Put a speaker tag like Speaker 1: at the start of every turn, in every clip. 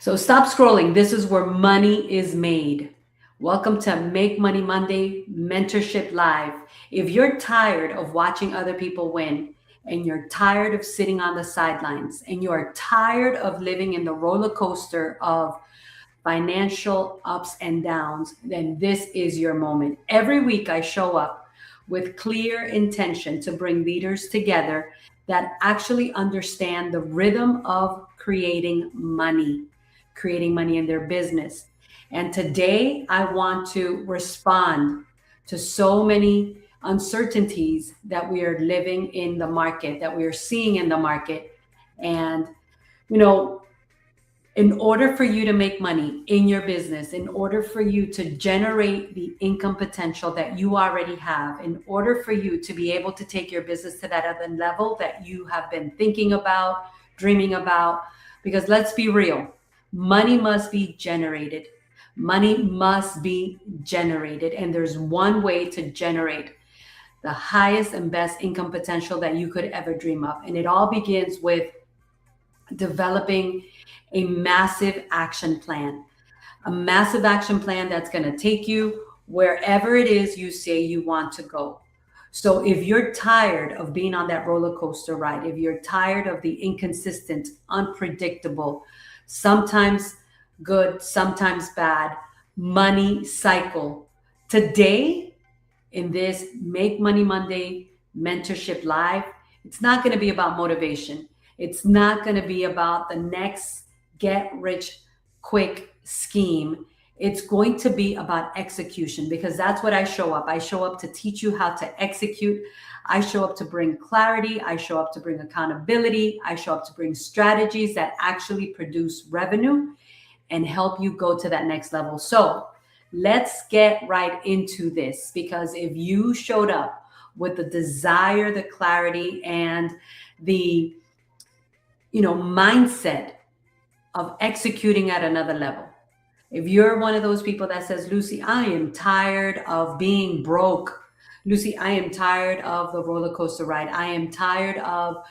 Speaker 1: So stop scrolling. This is where money is made. Welcome to Make Money Monday Mentorship Live. If you're tired of watching other people win, and you're tired of sitting on the sidelines, and you're tired of living in the roller coaster of financial ups and downs, then this is your moment. Every week, I show up with clear intention to bring leaders together that actually understand the rhythm of creating money in their business. And today, I want to respond to so many uncertainties that we are living in the market, that we are seeing in the market. And, you know, in order for you to make money in your business, in order for you to generate the income potential that you already have, in order for you to be able to take your business to that other level that you have been thinking about, dreaming about, because let's be real, money must be generated. Money must be generated. And there's one way to generate the highest and best income potential that you could ever dream of. And it all begins with developing a massive action plan, a massive action plan that's going to take you wherever it is you say you want to go. So if you're tired of being on that roller coaster ride, if you're tired of the inconsistent, unpredictable, sometimes good, sometimes bad money cycle, today in this Make Money Monday Mentorship Live, it's not going to be about motivation. It's not going to be about the next get rich quick scheme. It's going to be about execution, because that's what I show up. I show up to teach you how to execute. I show up to bring clarity. I show up to bring accountability. I show up to bring strategies that actually produce revenue and help you go to that next level. So let's get right into this, because if you showed up with the desire, the clarity, and the mindset of executing at another level. If you're one of those people that says, Lucy, I am tired of being broke. Lucy, I am tired of the roller coaster ride. I am tired of,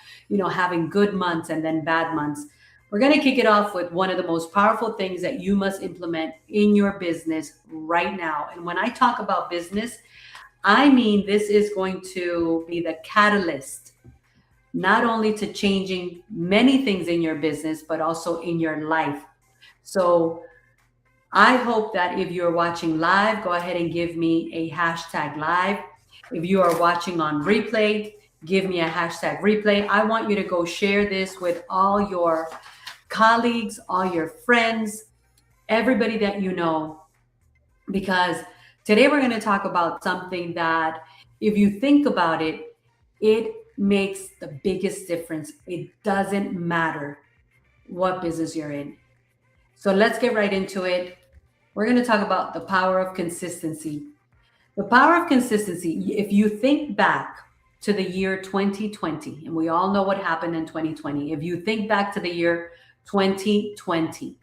Speaker 1: having good months and then bad months. We're going to kick it off with one of the most powerful things that you must implement in your business right now. And when I talk about business, I mean, this is going to be the catalyst not only to changing many things in your business, but also in your life. So I hope that if you're watching live, go ahead and give me a hashtag live. If you are watching on replay, give me a hashtag replay. I want you to go share this with all your colleagues, all your friends, everybody that you know, because today we're going to talk about something that, if you think about it, it makes the biggest difference. It doesn't matter what business you're in. So let's get right into it. We're going to talk about the power of consistency. The power of consistency, if you think back to the year 2020, and we all know what happened in 2020. If you think back to the year 2020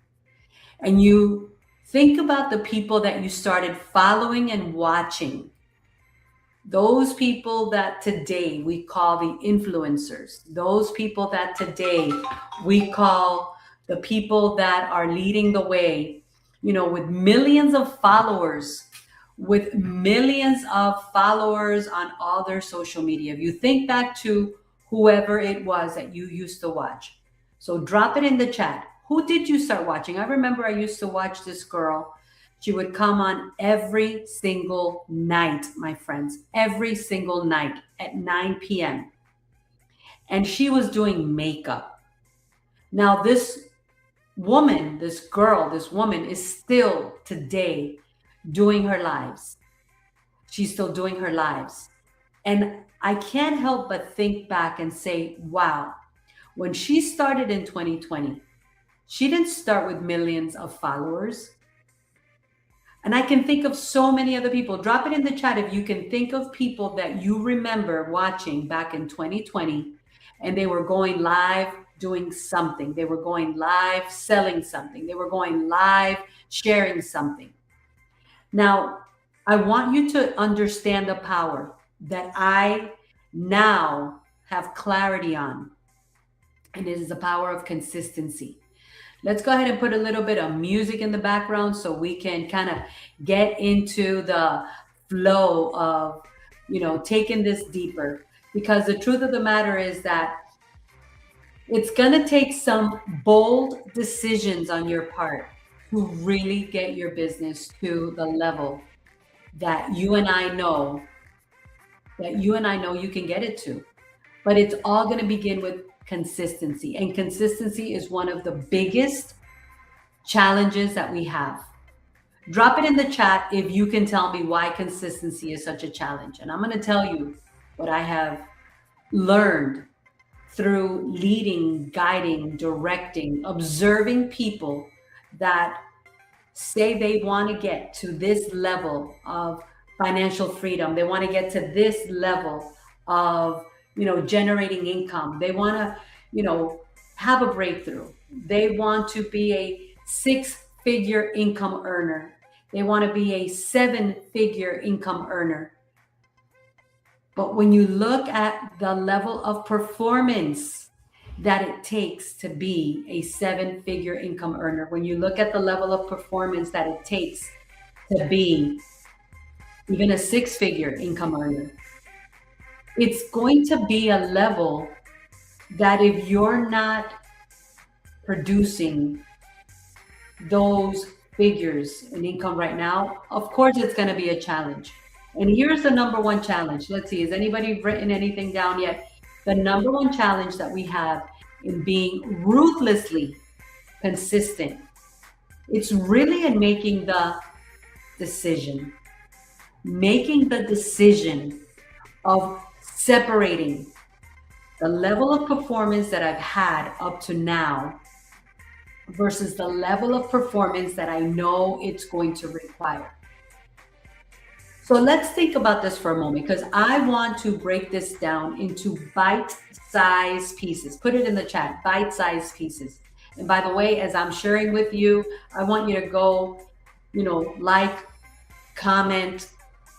Speaker 1: and you think about the people that you started following and watching, those people that today we call the influencers, those people that today we call the people that are leading the way, with millions of followers, on all their social media. If you think back to whoever it was that you used to watch, so drop it in the chat. Who did you start watching? I remember I used to watch this girl. She would come on every single night, my friends, every single night at 9 p.m. And she was doing makeup. Now, this woman is still today doing her lives. She's still doing her lives. And I can't help but think back and say, wow, when she started in 2020, she didn't start with millions of followers. And I can think of so many other people. Drop it in the chat if you can think of people that you remember watching back in 2020, and they were going live doing something. They were going live selling something. They were going live sharing something. Now, I want you to understand the power that I now have clarity on, and it is the power of consistency. Let's go ahead and put a little bit of music in the background so we can kind of get into the flow of, taking this deeper. Because the truth of the matter is that it's going to take some bold decisions on your part to really get your business to the level that you and I know you can get it to. But it's all going to begin with consistency. And consistency is one of the biggest challenges that we have. Drop it in the chat if you can tell me why consistency is such a challenge. And I'm going to tell you what I have learned through leading, guiding, directing, observing people that say they want to get to this level of financial freedom. They want to get to this level of, generating income. They want to, have a breakthrough. They want to be a six-figure income earner. They want to be a seven-figure income earner. But when you look at the level of performance that it takes to be a seven-figure income earner, when you look at the level of performance that it takes to be even a six-figure income earner, it's going to be a level that if you're not producing those figures in income right now, of course it's going to be a challenge. And here's the number one challenge. Let's see, has anybody written anything down yet? The number one challenge that we have in being ruthlessly consistent, it's really in making the decision of separating the level of performance that I've had up to now versus the level of performance that I know it's going to require. So let's think about this for a moment, because I want to break this down into bite-sized pieces. Put it in the chat, bite-sized pieces. And by the way, as I'm sharing with you, I want you to go, like, comment,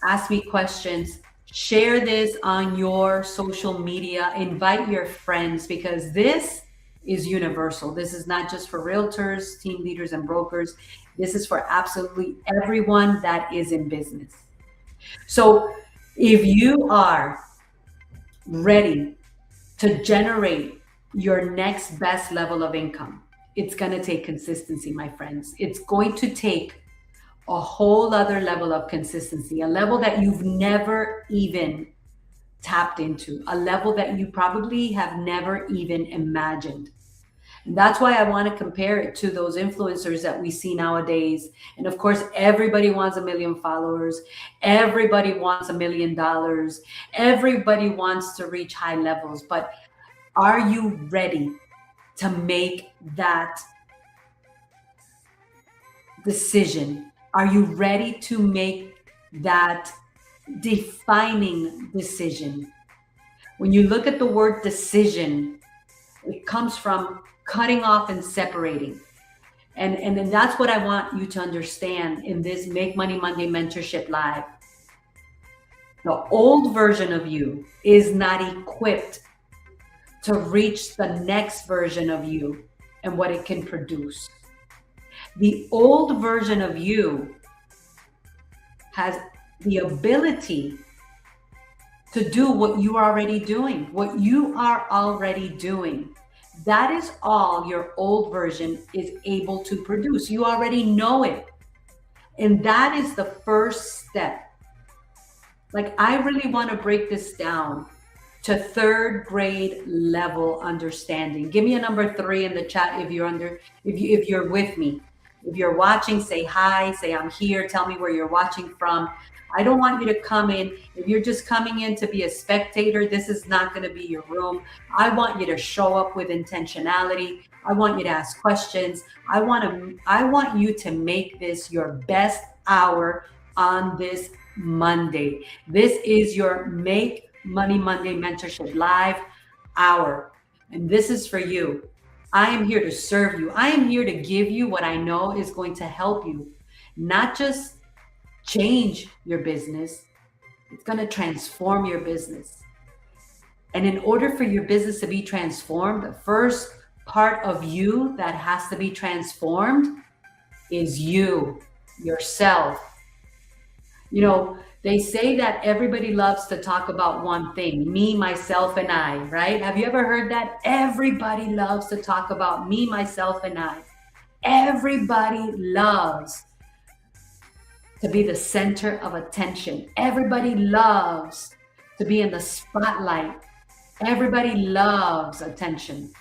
Speaker 1: ask me questions, share this on your social media, invite your friends, because this is universal. This is not just for realtors, team leaders, and brokers. This is for absolutely everyone that is in business. So if you are ready to generate your next best level of income, it's going to take consistency, my friends. It's going to take a whole other level of consistency, a level that you've never even tapped into, a level that you probably have never even imagined. And that's why I want to compare it to those influencers that we see nowadays. And of course, everybody wants 1 million followers. Everybody wants $1 million. Everybody wants to reach high levels. But are you ready to make that decision? Are you ready to make that defining decision? When you look at the word decision, it comes from cutting off and separating. And then that's what I want you to understand in this Make Money Monday Mentorship Live. The old version of you is not equipped to reach the next version of you and what it can produce. The old version of you has the ability to do what you are already doing, That is all your old version is able to produce. You already know it. And that is the first step. Like, I really want to break this down to third grade level understanding. Give me a number 3 in the chat if you're with me. If you're watching, say hi, say I'm here, tell me where you're watching from. I don't want you to come in. If you're just coming in to be a spectator, this is not going to be your room. I want you to show up with intentionality. I want you to ask questions. I want you to make this your best hour on this Monday. This is your Make Money Monday Mentorship Live hour. And this is for you. I am here to serve you. I am here to give you what I know is going to help you, not just change your business. It's going to transform your business. And in order for your business to be transformed, the first part of you that has to be transformed is you, yourself. You know, they say that everybody loves to talk about one thing, me, myself, and I, right? Have you ever heard that? Everybody loves to talk about me, myself, and I. Everybody loves to be the center of attention. Everybody loves to be in the spotlight. Everybody loves attention.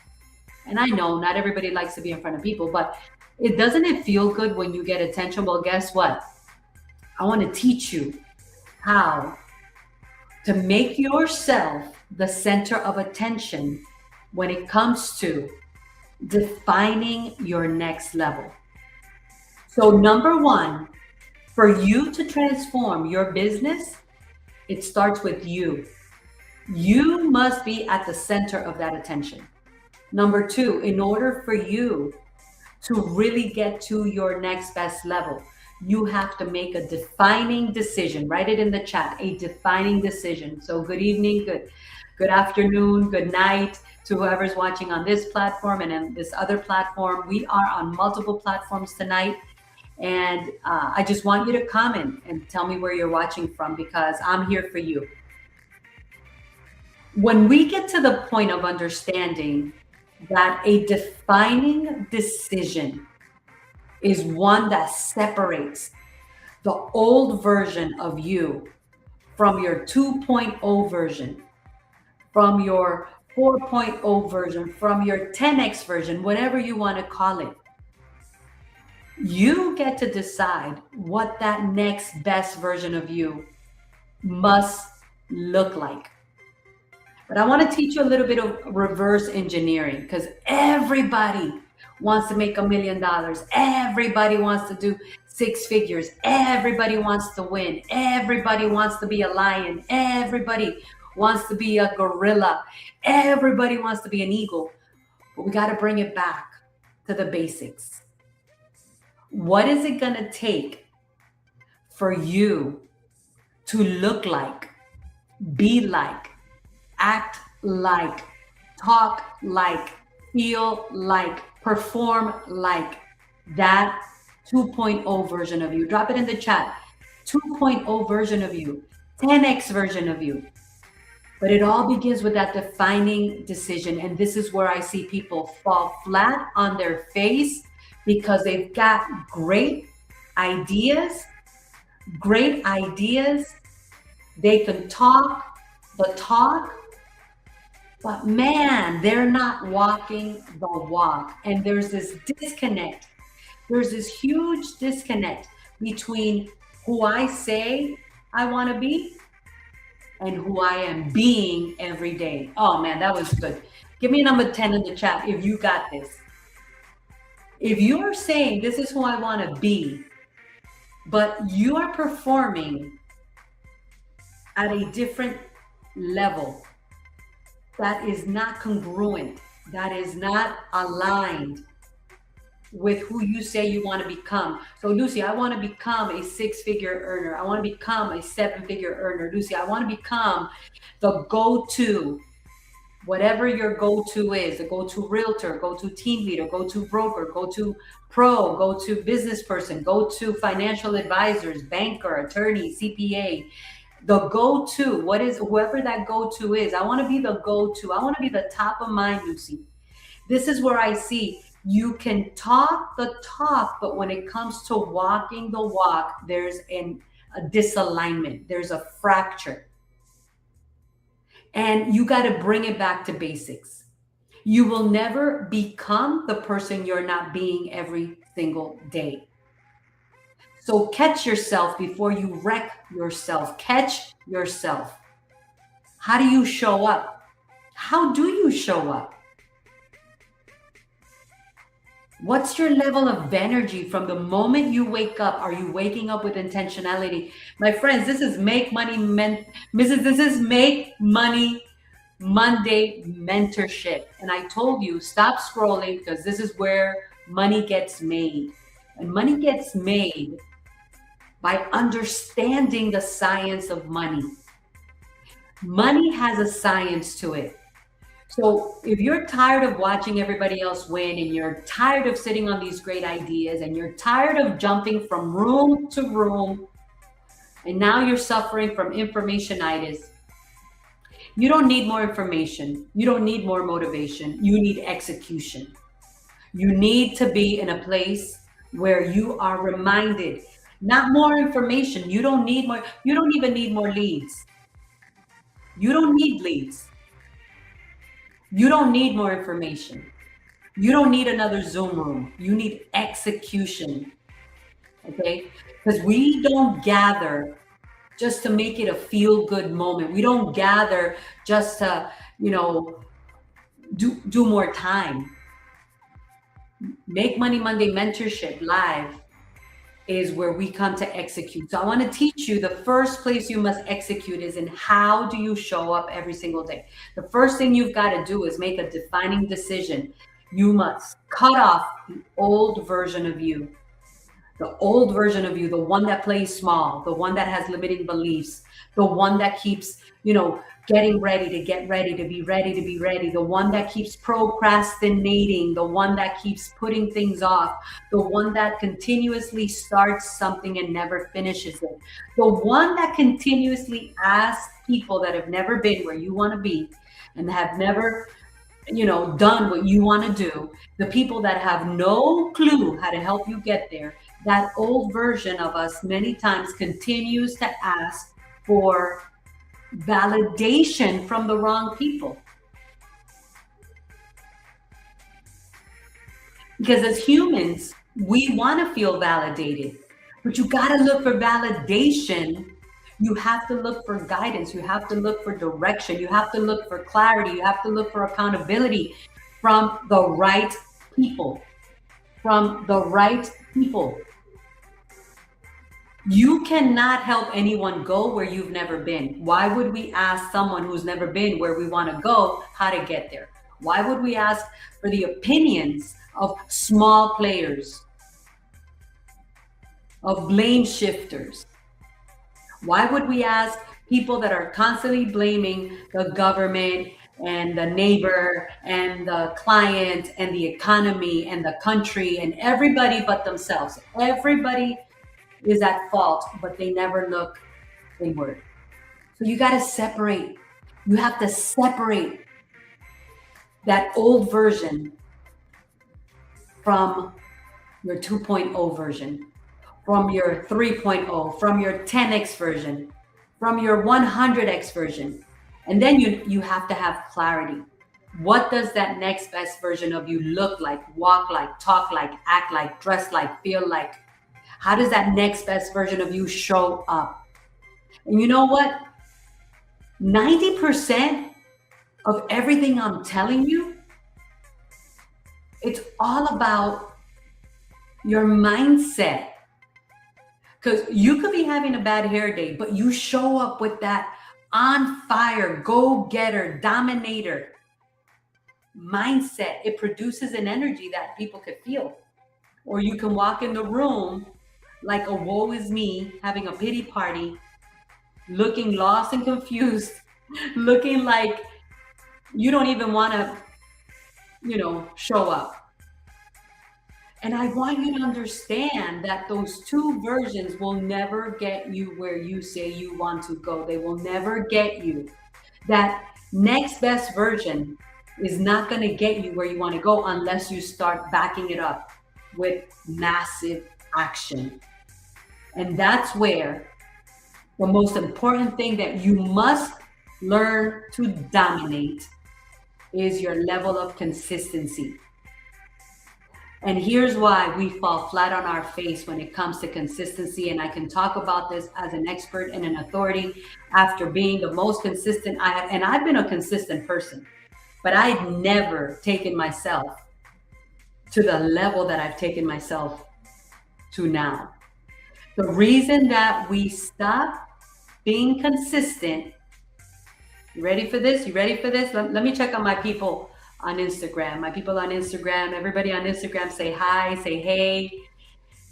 Speaker 1: And I know not everybody likes to be in front of people, but doesn't it feel good when you get attention? Well, guess what? I want to teach you how to make yourself the center of attention when it comes to defining your next level. So number one, for you to transform your business, it starts with you. You must be at the center of that attention. Number two, in order for you to really get to your next best level, you have to make a defining decision. Write it in the chat, a defining decision. So good evening, good afternoon, good night to whoever's watching on this platform and on this other platform. We are on multiple platforms tonight. And I just want you to comment and tell me where you're watching from, because I'm here for you. When we get to the point of understanding that a defining decision is one that separates the old version of you from your 2.0 version, from your 4.0 version, from your 10x version, whatever you want to call it. You get to decide what that next best version of you must look like. But I want to teach you a little bit of reverse engineering, because everybody wants to make $1 million. Everybody wants to do 6 figures. Everybody wants to win. Everybody wants to be a lion. Everybody wants to be a gorilla. Everybody wants to be an eagle. But we got to bring it back to the basics. What is it going to take for you to look like, be like, act like, talk like, feel like, perform like that 2.0 version of you? Drop it in the chat. 2.0 version of you, 10x version of you. But it all begins with that defining decision. And this is where I see people fall flat on their face, because they've got great ideas. They can talk the talk, but man, they're not walking the walk. And there's this disconnect. There's this huge disconnect between who I say I want to be and who I am being every day. Oh man, that was good. Give me a number 10 in the chat if you got this. If you are saying this is who I want to be, but you are performing at a different level that is not congruent, that is not aligned with who you say you want to become. So Lucy, I want to become a 6-figure earner. I want to become a 7-figure earner. Lucy, I want to become the go-to, whatever your go-to is, the go-to realtor, go-to team leader, go-to broker, go-to pro, go-to business person, go-to financial advisors, banker, attorney, CPA. The go-to, what is, whoever that go-to is, I want to be the go-to. I want to be the top of mind, Lucy. This is where I see you can talk the talk, but when it comes to walking the walk, there's a disalignment. There's a fracture. And you got to bring it back to basics. You will never become the person you're not being every single day. So catch yourself before you wreck yourself. Catch yourself. How do you show up? How do you show up? What's your level of energy from the moment you wake up? Are you waking up with intentionality? My friends, this is Make Money Monday Mentorship. And I told you, stop scrolling, because this is where money gets made. And money gets made by understanding the science of money. Money has a science to it. So if you're tired of watching everybody else win, and you're tired of sitting on these great ideas, and you're tired of jumping from room to room, and now you're suffering from informationitis, you don't need more information. You don't need more motivation. You need execution. You need to be in a place where you are reminded, not more information. You don't need more. You don't even need more leads. You don't need leads. You don't need more information. You don't need another Zoom room. You need execution. Okay? Because we don't gather just to make it a feel good moment. We don't gather just to, do more time. Make Money Monday Mentorship live is where we come to execute. So I want to teach you the first place you must execute is in how do you show up every single day. The first thing you've got to do is make a defining decision. You must cut off the old version of you. The old version of you, the one that plays small, the one that has limiting beliefs, the one that keeps, getting ready to get ready, to be ready, to be ready, the one that keeps procrastinating, the one that keeps putting things off, the one that continuously starts something and never finishes it, the one that continuously asks people that have never been where you want to be and have never done what you want to do, the people that have no clue how to help you get there. That old version of us many times continues to ask for validation from the wrong people. Because as humans, we want to feel validated, but you got to look for validation. You have to look for guidance. You have to look for direction. You have to look for clarity. You have to look for accountability from the right people. From the right people. You cannot help anyone go where you've never been. Why would we ask someone who's never been where we want to go how to get there? Why would we ask for the opinions of small players, of blame shifters? Why would we ask people that are constantly blaming the government and the neighbor and the client and the economy and the country and everybody but themselves? Everybody is at fault, but they never look inward. So you got to separate. You have to separate that old version from your 2.0 version, from your 3.0, from your 10x version, from your 100x version. And then you have to have clarity. What does that next best version of you look like, walk like, talk like, act like, dress like, feel like? How does that next best version of you show up? And you know what? 90% of everything I'm telling you, it's all about your mindset. Because you could be having a bad hair day, but you show up with that on fire, go-getter, dominator mindset. It produces an energy that people could feel. Or you can walk in the room like a woe is me, having a pity party, looking lost and confused, looking like you don't even want to, show up. And I want you to understand that those two versions will never get you where you say you want to go. They will never get you. That next best version is not going to get you where you want to go unless you start backing it up with massive action. And that's where the most important thing that you must learn to dominate is your level of consistency. And here's why we fall flat on our face when it comes to consistency. And I can talk about this as an expert and an authority after being the most consistent I have. And I've been a consistent person, but I've never taken myself to the level that I've taken myself to now. The reason that we stop being consistent, you ready for this? You ready for this? Let me check on my people on Instagram. My people on Instagram, everybody on Instagram, say hi, say hey,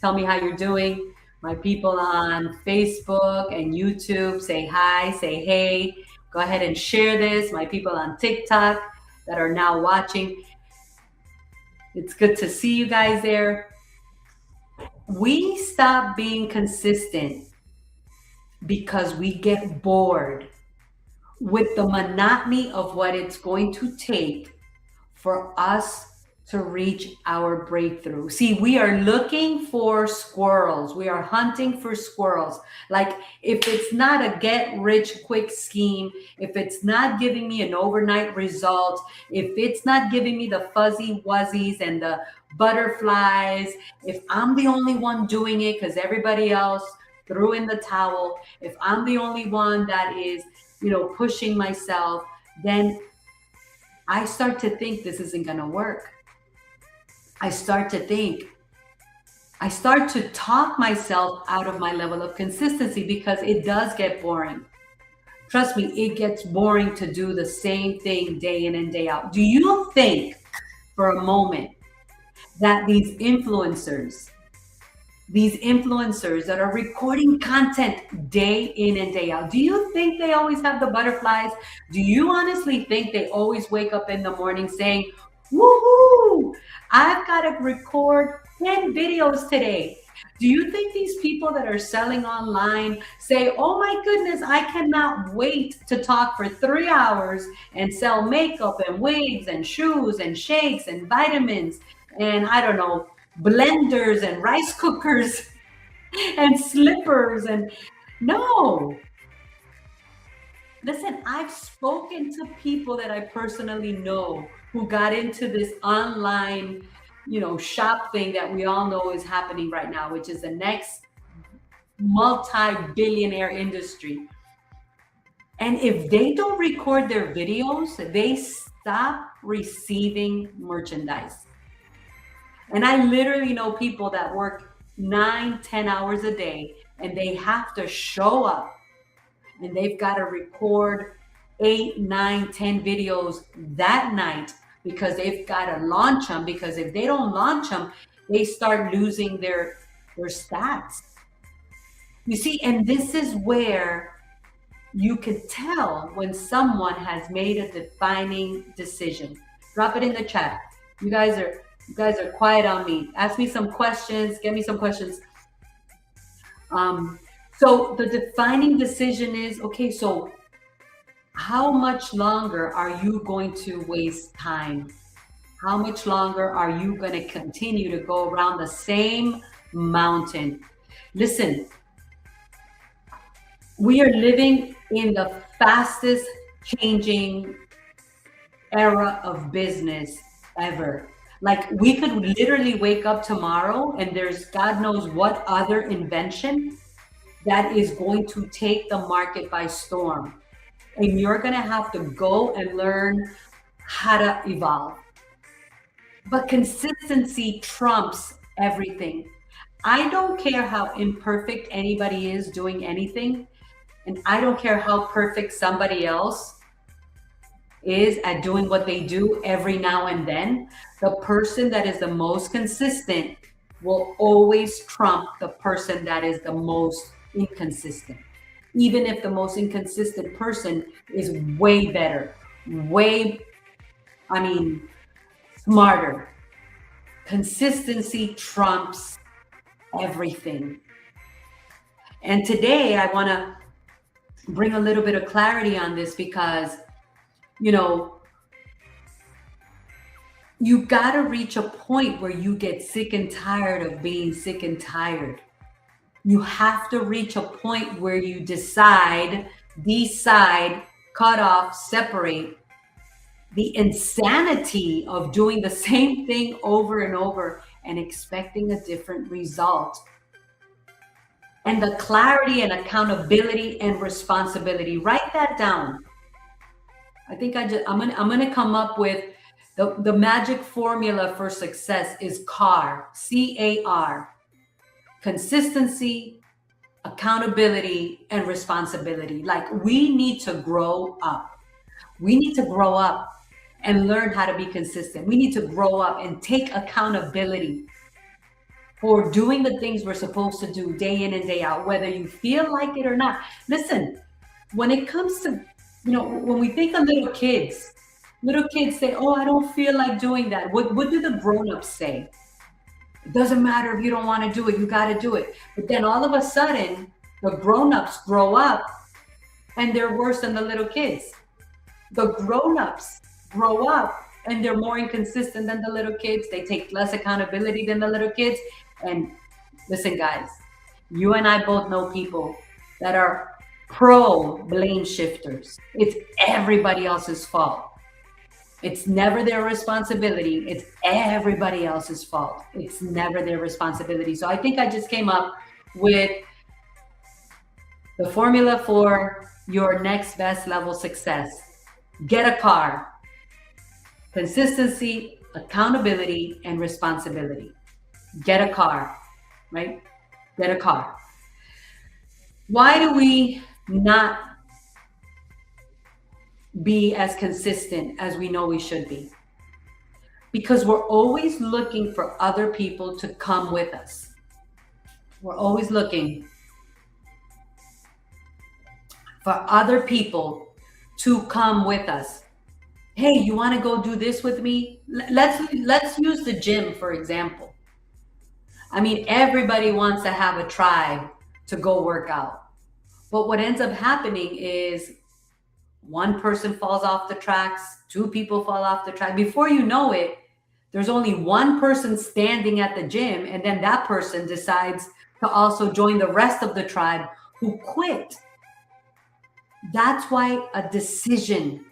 Speaker 1: tell me how you're doing. My people on Facebook and YouTube, say hi, say hey. Go ahead and share this. My people on TikTok, that are now watching. It's good to see you guys there. We stop being consistent because we get bored with the monotony of what it's going to take for us to reach our breakthrough. See, we are looking for squirrels. We are hunting for squirrels. Like, if it's not a get rich quick scheme, if it's not giving me an overnight result, if it's not giving me the fuzzy wuzzies and the butterflies, if I'm the only one doing it because everybody else threw in the towel, if I'm the only one that is, pushing myself, then I start to think this isn't going to work. I start to talk myself out of my level of consistency because it does get boring. Trust me, it gets boring to do the same thing day in and day out. Do you think for a moment that these influencers that are recording content day in and day out, do you think they always have the butterflies? Do you honestly think they always wake up in the morning saying, woohoo, I've got to record 10 videos today? Do you think these people that are selling online say, oh my goodness, I cannot wait to talk for 3 hours and sell makeup and wigs and shoes and shakes and vitamins and I don't know, blenders and rice cookers and slippers? And no. Listen, I've spoken to people that I personally know who got into this online, shop thing that we all know is happening right now, which is the next multi-billionaire industry. And if they don't record their videos, they stop receiving merchandise. And I literally know people that work 9-10 hours a day and they have to show up and they've got to record 8, 9, 10 videos that night because they've got to launch them, because if they don't launch them, they start losing their stats. You see, and this is where you could tell when someone has made a defining decision. Drop it in the chat. You guys are quiet on me. Ask me some questions. Get me some questions. So the defining decision is, okay, so how much longer are you going to waste time? How much longer are you going to continue to go around the same mountain? Listen, we are living in the fastest changing era of business ever. Like, we could literally wake up tomorrow and there's God knows what other invention that is going to take the market by storm. And you're going to have to go and learn how to evolve. But consistency trumps everything. I don't care how imperfect anybody is doing anything. And I don't care how perfect somebody else is at doing what they do every now and then. The person that is the most consistent will always trump the person that is the most inconsistent. Even if the most inconsistent person is way better, smarter. Consistency trumps everything. And today I want to bring a little bit of clarity on this because, you got to reach a point where you get sick and tired of being sick and tired. You have to reach a point where you decide, cut off, separate the insanity of doing the same thing over and over and expecting a different result. And the clarity and accountability and responsibility. Write that down. I think I'm gonna come up with the magic formula for success is CAR, C-A-R. Consistency, accountability, and responsibility. Like, we need to grow up. We need to grow up and learn how to be consistent. We need to grow up and take accountability for doing the things we're supposed to do day in and day out, whether you feel like it or not. Listen, when it comes to, when we think of little kids, Little kids say, oh, I don't feel like doing that. What do the grown-ups say? It doesn't matter if you don't want to do it, you got to do it. But then all of a sudden, the grown-ups grow up and they're worse than the little kids. The grown-ups grow up and they're more inconsistent than the little kids. They take less accountability than the little kids. And listen, guys, you and I both know people that are pro blame shifters. It's everybody else's fault. It's never their responsibility. It's everybody else's fault. It's never their responsibility. So I think I just came up with the formula for your next best level success. Get a car. Consistency, accountability, and responsibility. Get a car, right? Get a car. Why do we not be as consistent as we know we should be? Because we're always looking for other people to come with us. We're always looking for other people to come with us. Hey, you want to go do this with me? Let's use the gym for example. I mean, everybody wants to have a tribe to go work out. But what ends up happening is one person falls off the tracks, two people fall off the track. Before you know it, there's only one person standing at the gym, and then that person decides to also join the rest of the tribe who quit. That's why a decision,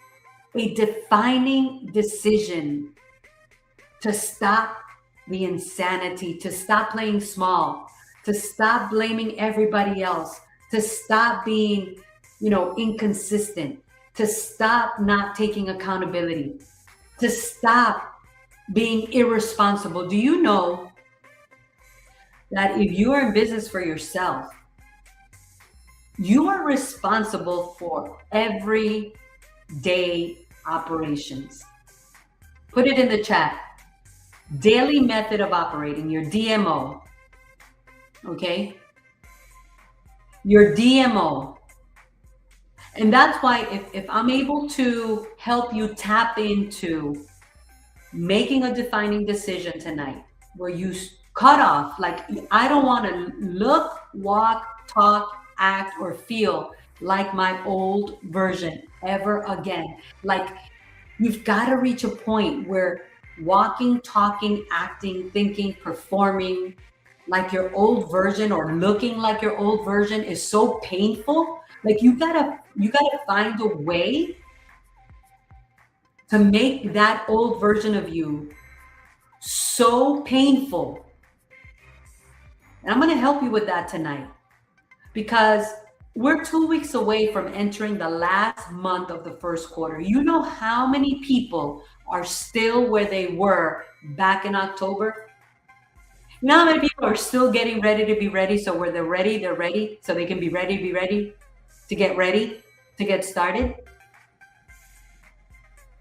Speaker 1: a defining decision to stop the insanity, to stop playing small, to stop blaming everybody else, to stop being, inconsistent, to stop not taking accountability, to stop being irresponsible. Do you know that if you are in business for yourself, you are responsible for everyday operations? Put it in the chat. Daily method of operating, your DMO. Okay? Your DMO. And that's why if I'm able to help you tap into making a defining decision tonight, where you cut off, like, I don't want to look, walk, talk, act, or feel like my old version ever again. Like, you've got to reach a point where walking, talking, acting, thinking, performing like your old version or looking like your old version is so painful. Like, you gotta find a way to make that old version of you so painful. And I'm going to help you with that tonight, because we're 2 weeks away from entering the last month of the first quarter. You know how many people are still where they were back in October? You know how many people are still getting ready to be ready? So where they're ready, so they can be ready to get started.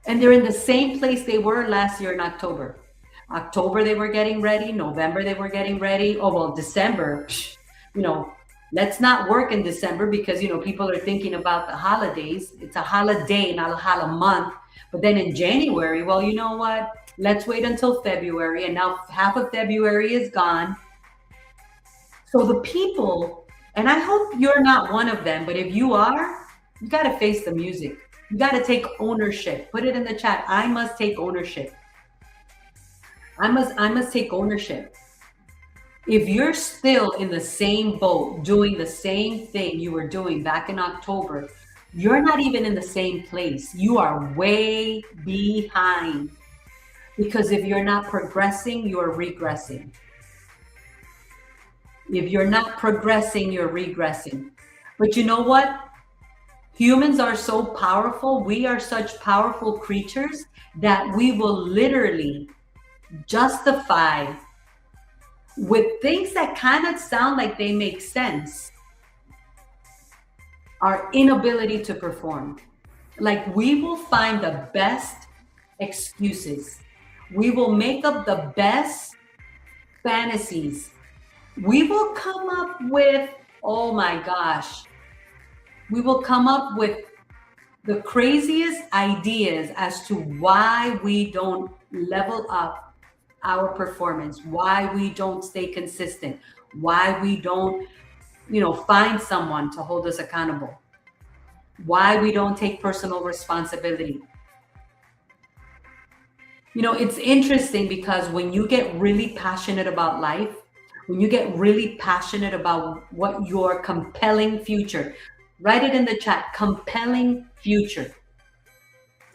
Speaker 1: And they're in the same place they were last year in October. October, they were getting ready. November, they were getting ready. Oh, well, December, let's not work in December because, people are thinking about the holidays. It's a holiday, not a holiday month. But then in January, well, you know what? Let's wait until February. And now half of February is gone. So the people, and I hope you're not one of them, but if you are, you got to face the music. You got to take ownership. Put it in the chat. I must take ownership. I must take ownership. If you're still in the same boat, doing the same thing you were doing back in October, you're not even in the same place. You are way behind. Because if you're not progressing, you're regressing. If you're not progressing, you're regressing. But you know what? Humans are so powerful. We are such powerful creatures that we will literally justify with things that kind of sound like they make sense our inability to perform. Like, we will find the best excuses. We will make up the best fantasies. We will come up with, oh my gosh, we will come up with the craziest ideas as to why we don't level up our performance, why we don't stay consistent, why we don't, find someone to hold us accountable, why we don't take personal responsibility. It's interesting because when you get really passionate about life, when you get really passionate about what your compelling future, write it in the chat, compelling future.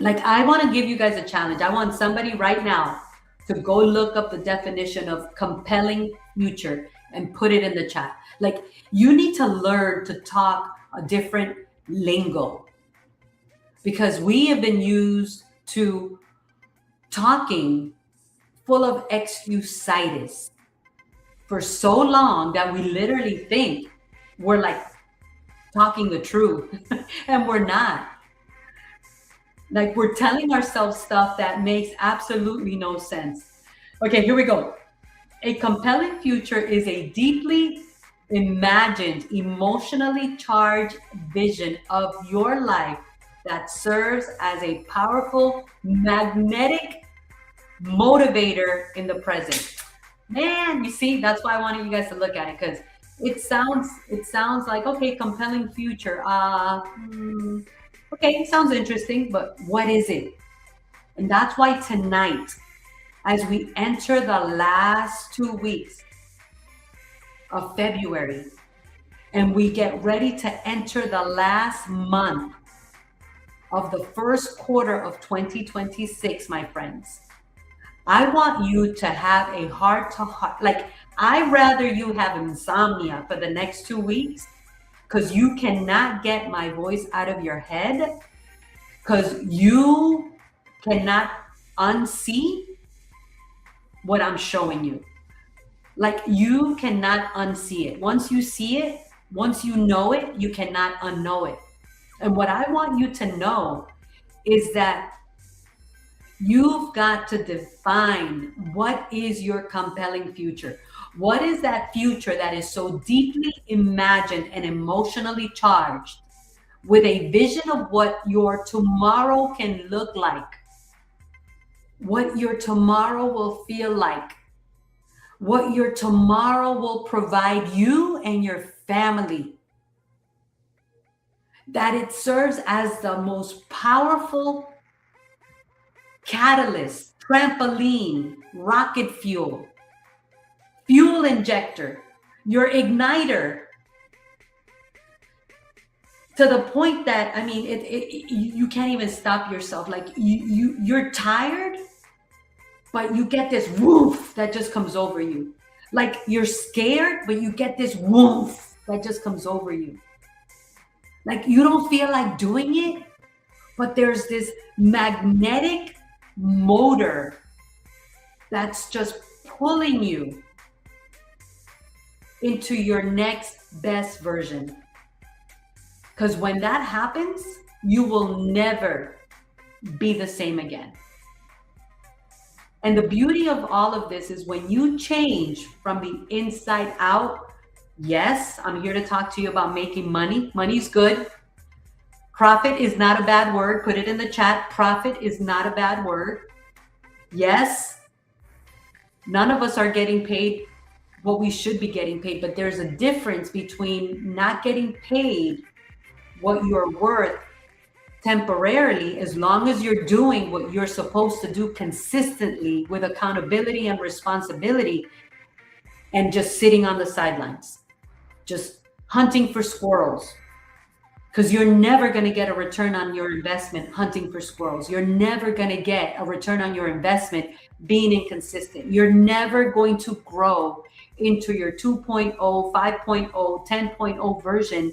Speaker 1: Like, I want to give you guys a challenge. I want somebody right now to go look up the definition of compelling future and put it in the chat. Like, you need to learn to talk a different lingo, because we have been used to talking full of excusitis for so long that we literally think we're like talking the truth and we're not. Like, we're telling ourselves stuff that makes absolutely no sense. Okay, here we go. A compelling future is a deeply imagined, emotionally charged vision of your life that serves as a powerful magnetic motivator in the present. Man, you see, that's why I wanted you guys to look at it, because it sounds like, okay, compelling future. Okay, it sounds interesting, but what is it? And that's why tonight, as we enter the last 2 weeks of February, and we get ready to enter the last month of the first quarter of 2026, my friends, I want you to have a heart to heart. Like, I rather you have insomnia for the next 2 weeks, because you cannot get my voice out of your head, because you cannot unsee what I'm showing you. Like, you cannot unsee it. Once you see it, once you know it, you cannot unknow it. And what I want you to know is that you've got to define what is your compelling future. What is that future that is so deeply imagined and emotionally charged, with a vision of what your tomorrow can look like, what your tomorrow will feel like, what your tomorrow will provide you and your family, that it serves as the most powerful catalyst, trampoline, rocket fuel, fuel injector, your igniter, to the point that, I mean, you can't even stop yourself. Like, you're tired, but you get this woof that just comes over you. Like, you're scared, but you get this woof that just comes over you. Like, you don't feel like doing it, but there's this magnetic motor that's just pulling you into your next best version. Because when that happens, you will never be the same again. And the beauty of all of this is when you change from the inside out. Yes, I'm here to talk to you about making money. Money's good. Profit is not a bad word. Put it in the chat. Profit is not a bad word. Yes, none of us are getting paid what we should be getting paid, but there's a difference between not getting paid what you're worth temporarily, as long as you're doing what you're supposed to do consistently with accountability and responsibility, and just sitting on the sidelines, just hunting for squirrels. Because you're never going to get a return on your investment hunting for squirrels. You're never going to get a return on your investment being inconsistent. You're never going to grow into your 2.0, 5.0, 10.0 version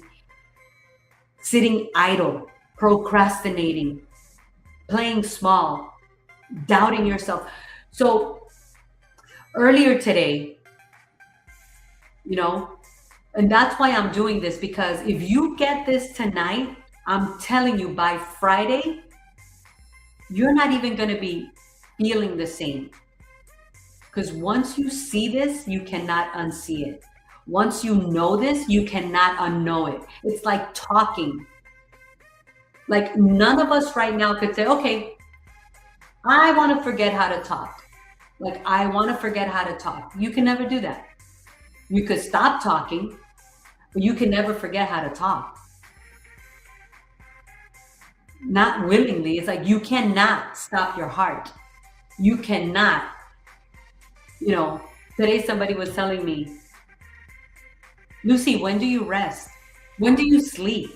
Speaker 1: sitting idle, procrastinating, playing small, doubting yourself. So earlier today, and that's why I'm doing this, because if you get this tonight, I'm telling you, by Friday, you're not even going to be feeling the same. Because once you see this, you cannot unsee it. Once you know this, you cannot unknow it. It's like talking. Like none of us right now could say, okay, I want to forget how to talk. Like I want to forget how to talk. You can never do that. You could stop talking, but you can never forget how to talk. Not willingly. It's like you cannot stop your heart. You cannot, you know, today somebody was telling me, Lucy, when do you rest? When do you sleep?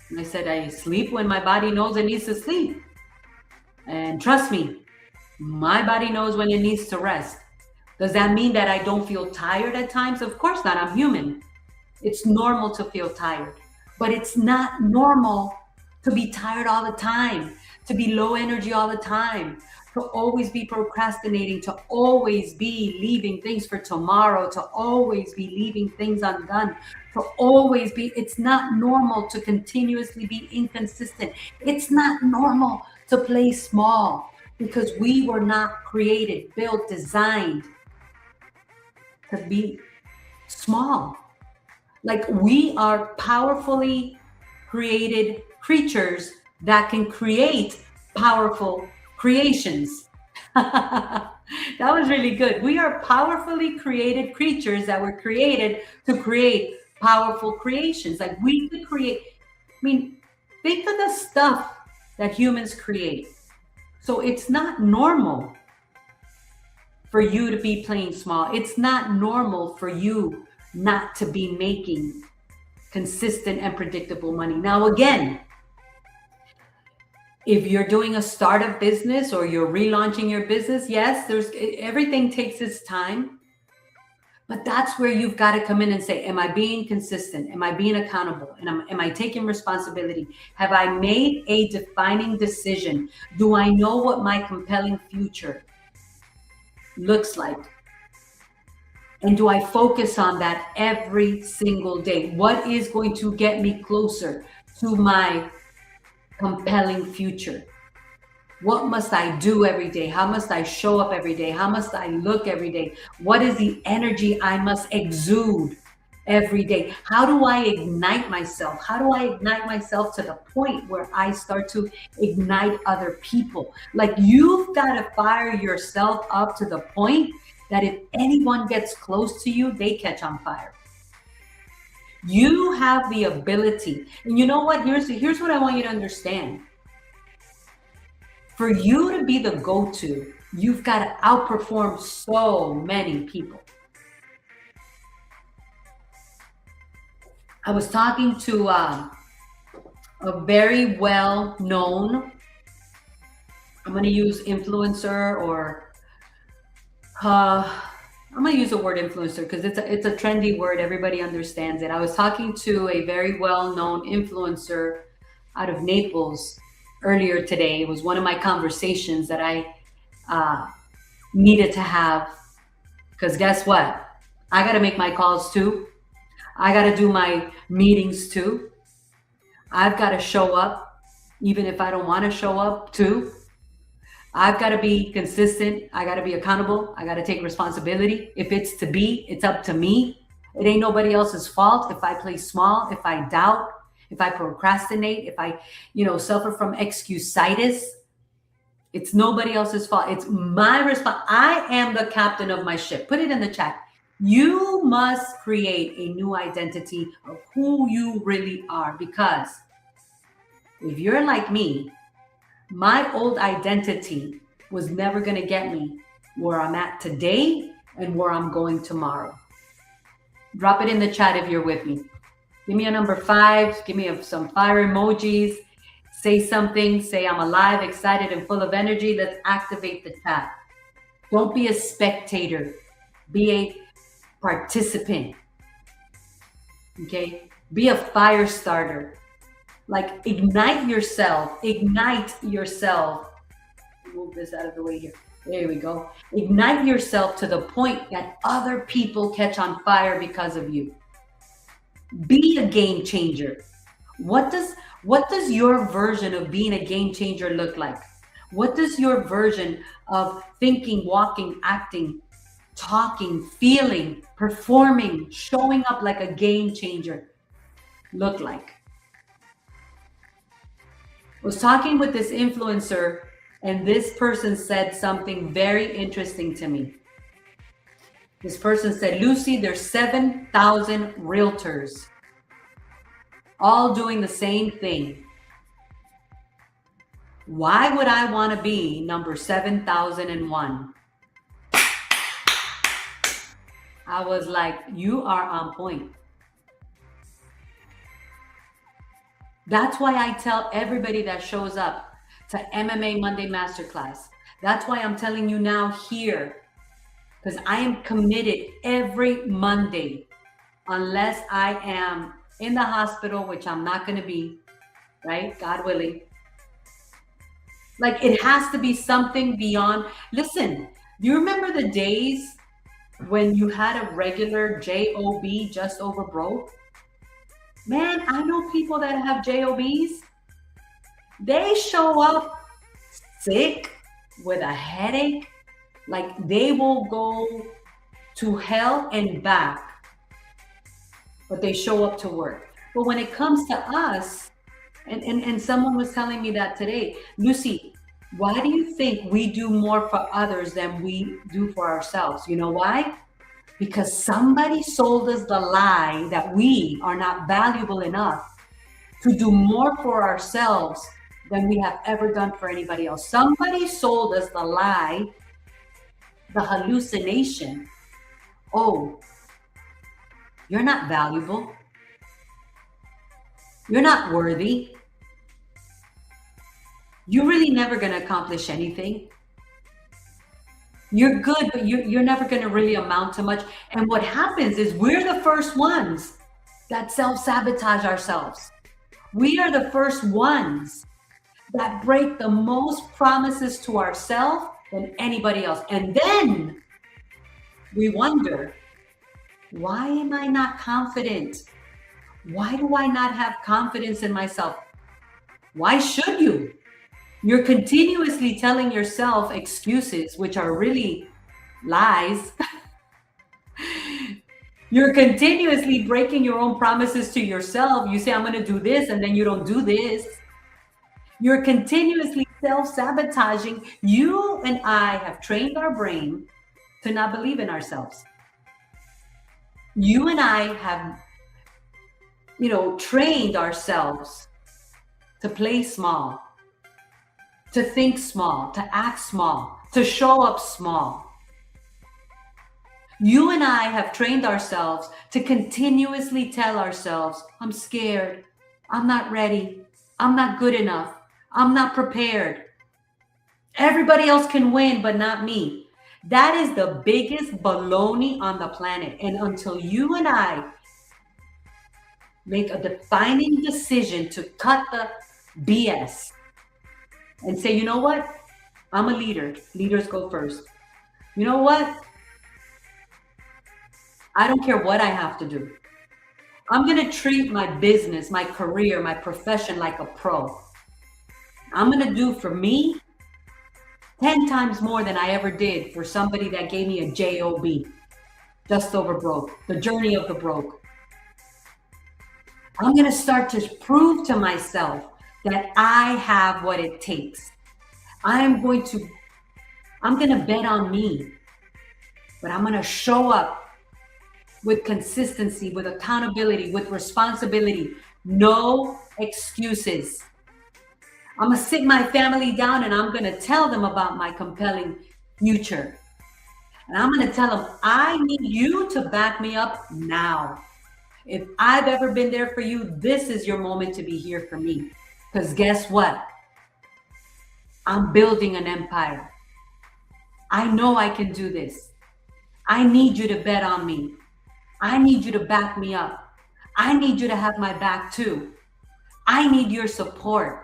Speaker 1: And I said, I sleep when my body knows it needs to sleep. And trust me, my body knows when it needs to rest. Does that mean that I don't feel tired at times? Of course not. I'm human. It's normal to feel tired, but it's not normal to be tired all the time, to be low energy all the time, to always be procrastinating, to always be leaving things for tomorrow, to always be leaving things undone, to always be, it's not normal to continuously be inconsistent. It's not normal to play small because we were not created, built, designed to be small. Like we are powerfully created creatures that can create powerful creations. That was really good. We are powerfully created creatures that were created to create powerful creations. Like we could create, I mean, think of the stuff that humans create. So it's not normal for you to be playing small. It's not normal for you not to be making consistent and predictable money. Now, again, if you're doing a startup business or you're relaunching your business, yes, everything takes its time. But that's where you've got to come in and say, am I being consistent? Am I being accountable? And am I taking responsibility? Have I made a defining decision? Do I know what my compelling future looks like? And do I focus on that every single day? What is going to get me closer to my compelling future? What must I do every day? How must I show up every day? How must I look every day? What is the energy I must exude every day? How do I ignite myself? How do I ignite myself to the point where I start to ignite other people? Like you've got to fire yourself up to the point that if anyone gets close to you, they catch on fire. You have the ability. And you know what? Here's what I want you to understand. For you to be the go-to, you've got to outperform so many people. I was talking to a very well-known, I'm going to use influencer or I'm going to use the word influencer because it's a trendy word. Everybody understands it. I was talking to a very well-known influencer out of Naples earlier today. It was one of my conversations that I needed to have because guess what? I got to make my calls too. I got to do my meetings too. I've got to show up even if I don't want to show up too. I've got to be consistent. I got to be accountable. I got to take responsibility. If it's to be, it's up to me. It ain't nobody else's fault if I play small, if I doubt, if I procrastinate, if I, suffer from excusitis. It's nobody else's fault. It's my response. I am the captain of my ship. Put it in the chat. You must create a new identity of who you really are, because if you're like me, my old identity was never going to get me where I'm at today and where I'm going tomorrow. Drop it in the chat if you're with me. Give me a number 5. Give me some fire emojis. Say something. Say I'm alive, excited, and full of energy. Let's activate the chat. Don't be a spectator. Be a participant. Okay? Be a fire starter. Like ignite yourself. Move this out of the way here. There we go. Ignite yourself to the point that other people catch on fire because of you. Be a game changer. What does your version of being a game changer look like? What does your version of thinking, walking, acting, talking, feeling, performing, showing up like a game changer look like? Was talking with this influencer, and this person said something very interesting to me. This person said, Lucy, there's 7,000 realtors all doing the same thing. Why would I want to be number 7,001? I was like, you are on point. That's why I tell everybody that shows up to MMA Monday Masterclass. That's why I'm telling you now here, because I am committed every Monday, unless I am in the hospital, which I'm not going to be, right? God willing. Like, it has to be something beyond. Listen, do you remember the days when you had a regular job, just over broke? Man, I know people that have jobs. They show up sick with a headache. Like, they will go to hell and back, but they show up to work. But when it comes to us, and someone was telling me that today, Lucy, why do you think we do more for others than we do for ourselves? You know why? Because somebody sold us the lie that we are not valuable enough to do more for ourselves than we have ever done for anybody else. Somebody sold us the lie, the hallucination. Oh, you're not valuable. You're not worthy. You're really never going to accomplish anything. You're good, but you're never going to really amount to much. And what happens is we're the first ones that self-sabotage ourselves. We are the first ones that break the most promises to ourselves than anybody else. And then we wonder, why am I not confident? Why do I not have confidence in myself? Why should you? You're continuously telling yourself excuses, which are really lies. You're continuously breaking your own promises to yourself. You say, I'm going to do this, and then you don't do this. You're continuously self-sabotaging. You and I have trained our brain to not believe in ourselves. You and I have, trained ourselves to play small, to think small, to act small, to show up small. You and I have trained ourselves to continuously tell ourselves, I'm scared, I'm not ready, I'm not good enough, I'm not prepared. Everybody else can win, but not me. That is the biggest baloney on the planet. And until you and I make a defining decision to cut the BS and say, you know what? I'm a leader. Leaders go first. You know what? I don't care what I have to do. I'm going to treat my business, my career, my profession like a pro. I'm going to do for me 10 times more than I ever did for somebody that gave me a job, just over broke, the journey of the broke. I'm going to start to prove to myself that I have what it takes. I'm going to bet on me, but I'm going to show up with consistency, with accountability, with responsibility. No excuses. I'm going to sit my family down and I'm going to tell them about my compelling future. And I'm going to tell them, I need you to back me up now. If I've ever been there for you, this is your moment to be here for me. Because guess what? I'm building an empire. I know I can do this. I need you to bet on me. I need you to back me up. I need you to have my back too. I need your support.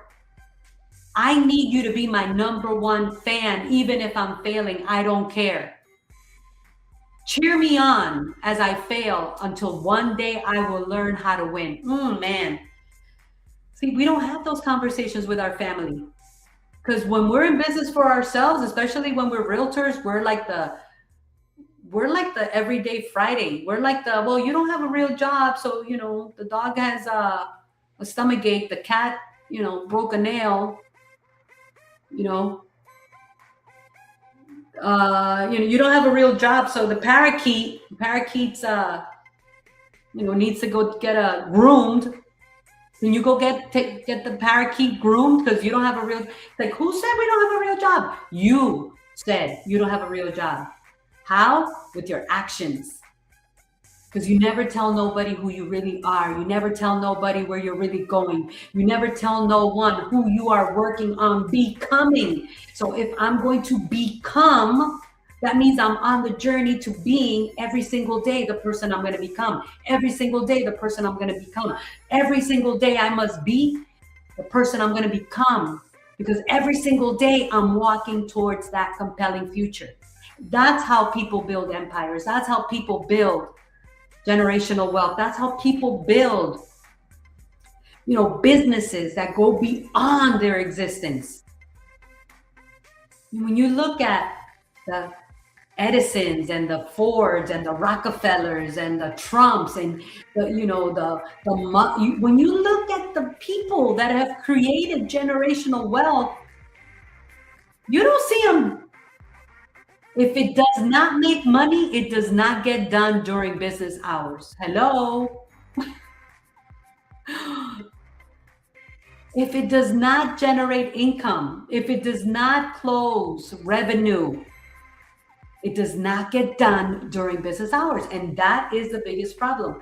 Speaker 1: I need you to be my number one fan. Even if I'm failing, I don't care. Cheer me on as I fail until one day I will learn how to win. Man. See, we don't have those conversations with our family. Because when we're in business for ourselves, especially when we're realtors, we're like the everyday Friday. We're like you don't have a real job. So, the dog has a stomachache. The cat, broke a nail, you know, you don't have a real job. So the parakeets, needs to go get a groomed. Can you go get the parakeet groomed because you don't have a real, like, who said we don't have a real job? You said you don't have a real job. How? With your actions. Because you never tell nobody who you really are. You never tell nobody where you're really going. You never tell no one who you are working on becoming. So if I'm going to become, that means I'm on the journey to being every single day the person I'm going to become. Every single day the person I'm going to become. Every single day I must be the person I'm going to become. Because every single day I'm walking towards that compelling future. That's how people build empires. That's how people build generational wealth. That's how people build, businesses that go beyond their existence. When you look at the Edisons and the Fords and the Rockefellers and the Trumps and when you look at the people that have created generational wealth, you don't see them. If it does not make money, it does not get done during business hours. Hello? If it does not generate income, if it does not close revenue, it does not get done during business hours. And that is the biggest problem.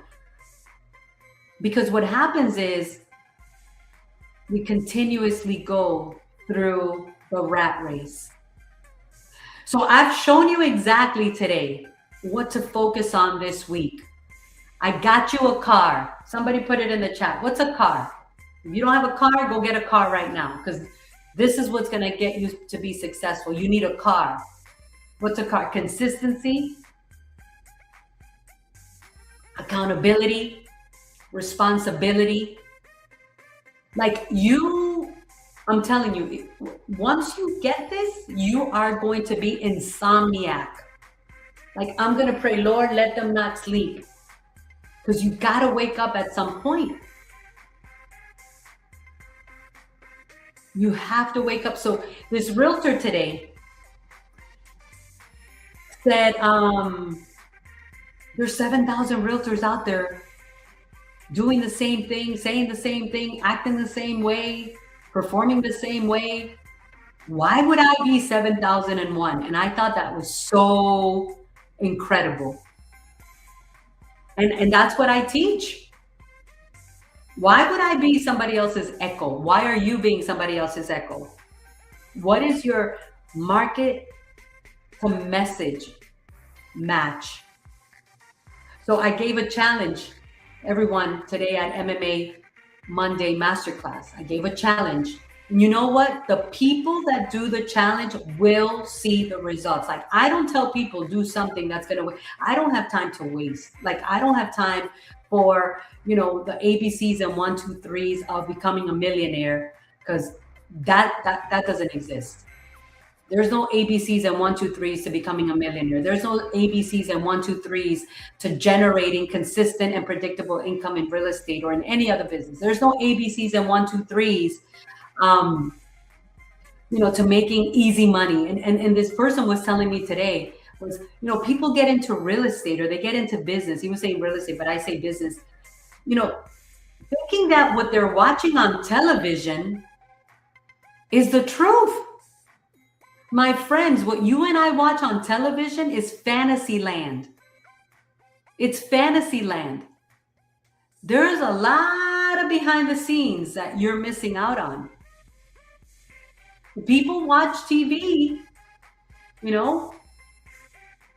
Speaker 1: Because what happens is we continuously go through the rat race. So I've shown you exactly today what to focus on this week. I got you a car. Somebody put it in the chat. What's a car? If you don't have a car, go get a car right now, because this is what's going to get you to be successful. You need a car. What's a car? Consistency, accountability, responsibility. I'm telling you, once you get this, you are going to be insomniac. I'm going to pray, Lord, let them not sleep. Because you got to wake up at some point. You have to wake up. So this realtor today said, there's 7,000 realtors out there doing the same thing, saying the same thing, acting the same way, performing the same way. Why would I be 7,001? And I thought that was so incredible. And that's what I teach. Why would I be somebody else's echo? Why are you being somebody else's echo? What is your market to message match? So I gave a challenge, everyone, today at MMA Monday Masterclass. I gave a challenge. And you know what? The people that do the challenge will see the results. I don't tell people do something that's going to, I don't have time to waste. I don't have time for, the ABCs and 1, 2, 3s of becoming a millionaire, because that doesn't exist. There's no ABCs and 1, 2, 3s to becoming a millionaire. There's no ABCs and 1, 2, 3s to generating consistent and predictable income in real estate or in any other business. There's no ABCs and 1, 2, 3s, to making easy money. And this person was telling me today was, people get into real estate or they get into business. He was saying real estate, but I say business, thinking that what they're watching on television is the truth. My friends, what you and I watch on television is fantasy land. It's fantasy land. There's a lot of behind the scenes that you're missing out on. People watch TV,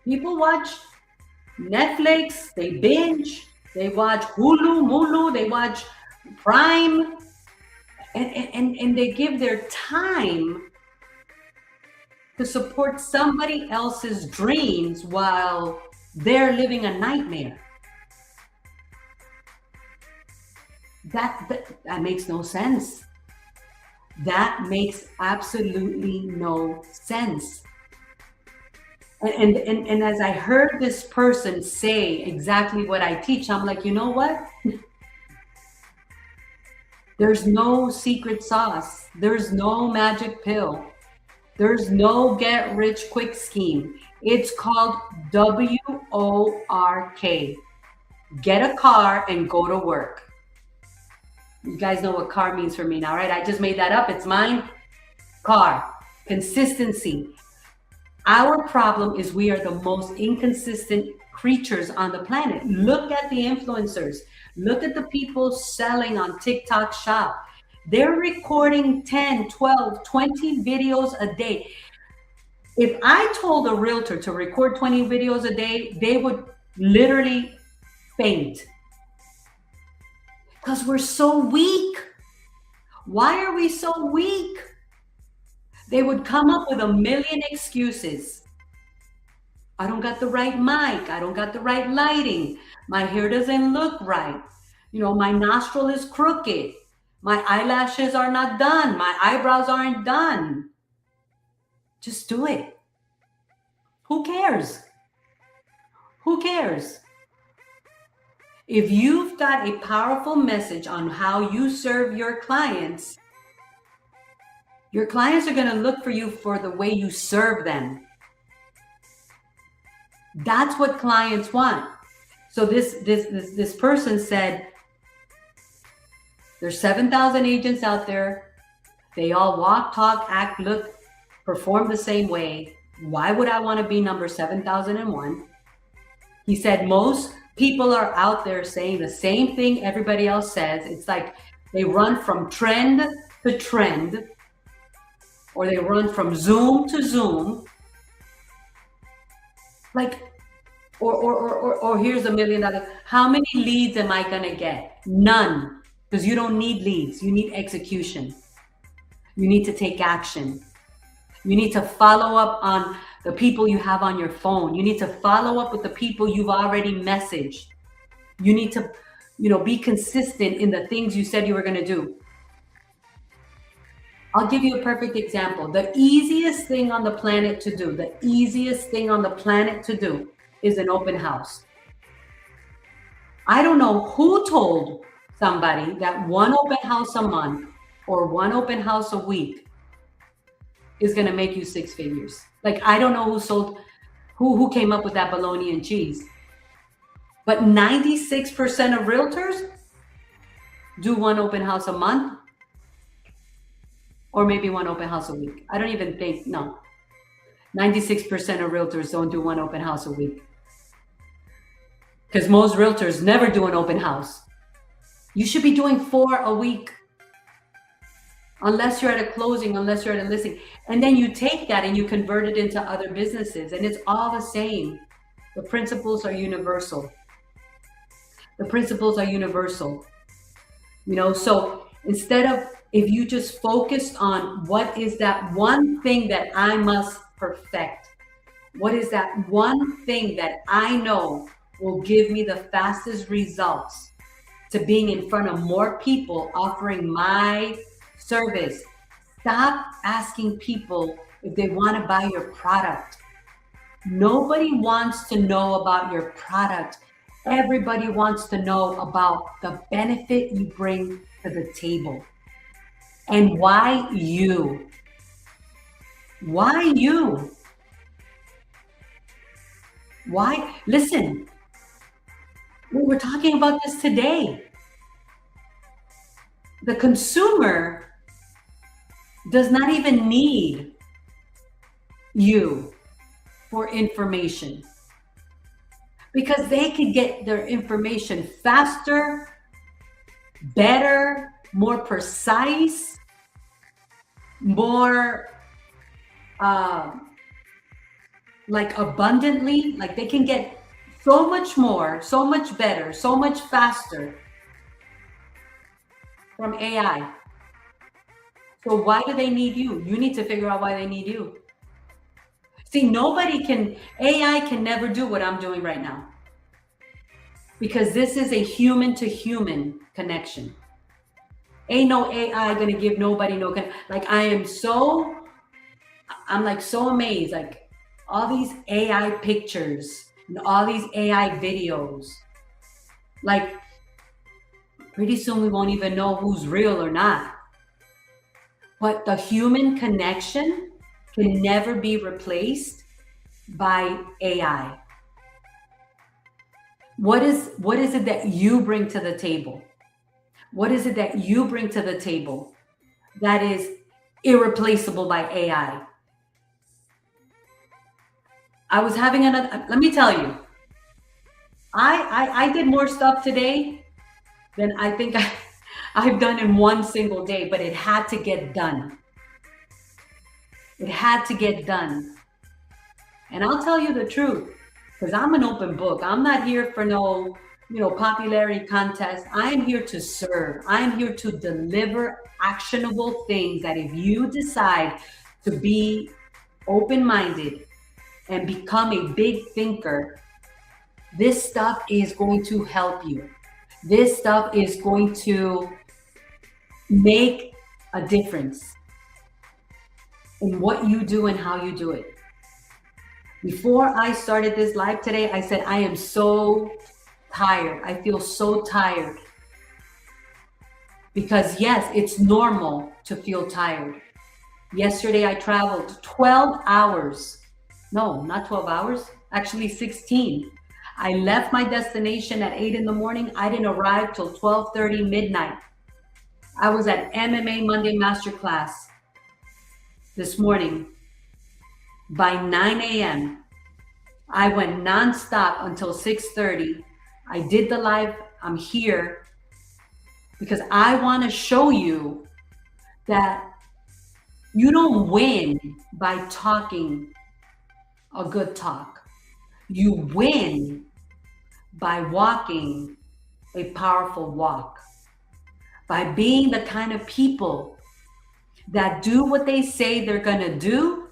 Speaker 1: people watch Netflix, they binge, they watch Hulu, Mulu, they watch Prime, and they give their time to support somebody else's dreams while they're living a nightmare. That makes no sense. That makes absolutely no sense. And as I heard this person say exactly what I teach, I'm like, you know what? There's no secret sauce. There's no magic pill. There's no get rich quick scheme. It's called WORK. Get a car and go to work. You guys know what car means for me now, right? I just made that up. It's mine. Car. Consistency. Our problem is we are the most inconsistent creatures on the planet. Look at the influencers. Look at the people selling on TikTok Shop. They're recording 10, 12, 20 videos a day. If I told a realtor to record 20 videos a day, they would literally faint. Because we're so weak. Why are we so weak? They would come up with a million excuses. I don't got the right mic. I don't got the right lighting. My hair doesn't look right. You know, my nostril is crooked. My eyelashes are not done. My eyebrows aren't done. Just do it. Who cares? Who cares? If you've got a powerful message on how you serve your clients are going to look for you for the way you serve them. That's what clients want. So this person said, there's 7,000 agents out there. They all walk, talk, act, look, perform the same way. Why would I want to be number 7,001? He said most people are out there saying the same thing everybody else says. It's like they run from trend to trend, or they run from Zoom to Zoom. Like, or here's $1 million. How many leads am I gonna get? None, because you don't need leads. You need execution. You need to take action. You need to follow up on the people you have on your phone. You need to follow up with the people you've already messaged. You need to, be consistent in the things you said you were gonna do. I'll give you a perfect example. The easiest thing on the planet to do, is an open house. I don't know who told somebody that one open house a month or one open house a week is going to make you 6 figures. Like, I don't know who came up with that bologna and cheese. But 96% of realtors do one open house a month, or maybe one open house a week. I don't even think, no. 96% of realtors don't do one open house a week. Because most realtors never do an open house. You should be doing 4 a week. Unless you're at a closing, unless you're at a listing. And then you take that and you convert it into other businesses. And it's all the same. The principles are universal. So instead of, if you just focused on what is that one thing that I must perfect? What is that one thing that I know will give me the fastest results to being in front of more people offering my service? Stop asking people if they want to buy your product. Nobody wants to know about your product. Everybody wants to know about the benefit you bring to the table. And why you? Why you? Why? Listen, we're talking about this today. The consumer does not even need you for information, because they can get their information faster, better, more precise, more like abundantly. Like, they can get so much more, so much better, so much faster from AI. So why do they need you? You need to figure out why they need you. See, AI can never do what I'm doing right now, because this is a human to human connection. Ain't no AI gonna give nobody like, I'm like so amazed, like all these AI pictures and all these AI videos. Like, Pretty soon we won't even know who's real or not. But the human connection can never be replaced by AI. What is it that you bring to the table? What is it that you bring to the table that is irreplaceable by AI? I was having another, let me tell you, I did more stuff today than I think I've done in one single day, but it had to get done. It had to get done. And I'll tell you the truth, because I'm an open book. I'm not here for no, popularity contest. I'm here to serve. I'm here to deliver actionable things that if you decide to be open-minded and become a big thinker, this stuff is going to help you. This stuff is going to make a difference in what you do and how you do it. Before I started this live today, I said, I am so tired. I feel so tired. Because yes, it's normal to feel tired. Yesterday, I traveled 12 hours. No, not 12 hours, actually 16. I left my destination at 8 in the morning. I didn't arrive till 12:30 midnight. I was at MMA Monday Masterclass this morning. By 9 a.m., I went nonstop until 6:30. I did the live. I'm here because I want to show you that you don't win by talking a good talk. You win by walking a powerful walk, by being the kind of people that do what they say they're going to do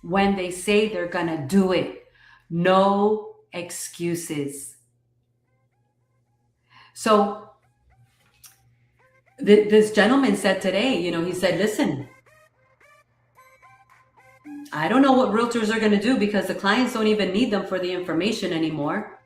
Speaker 1: when they say they're going to do it. No excuses. So this gentleman said today, he said, listen, I don't know what realtors are going to do because the clients don't even need them for the information anymore.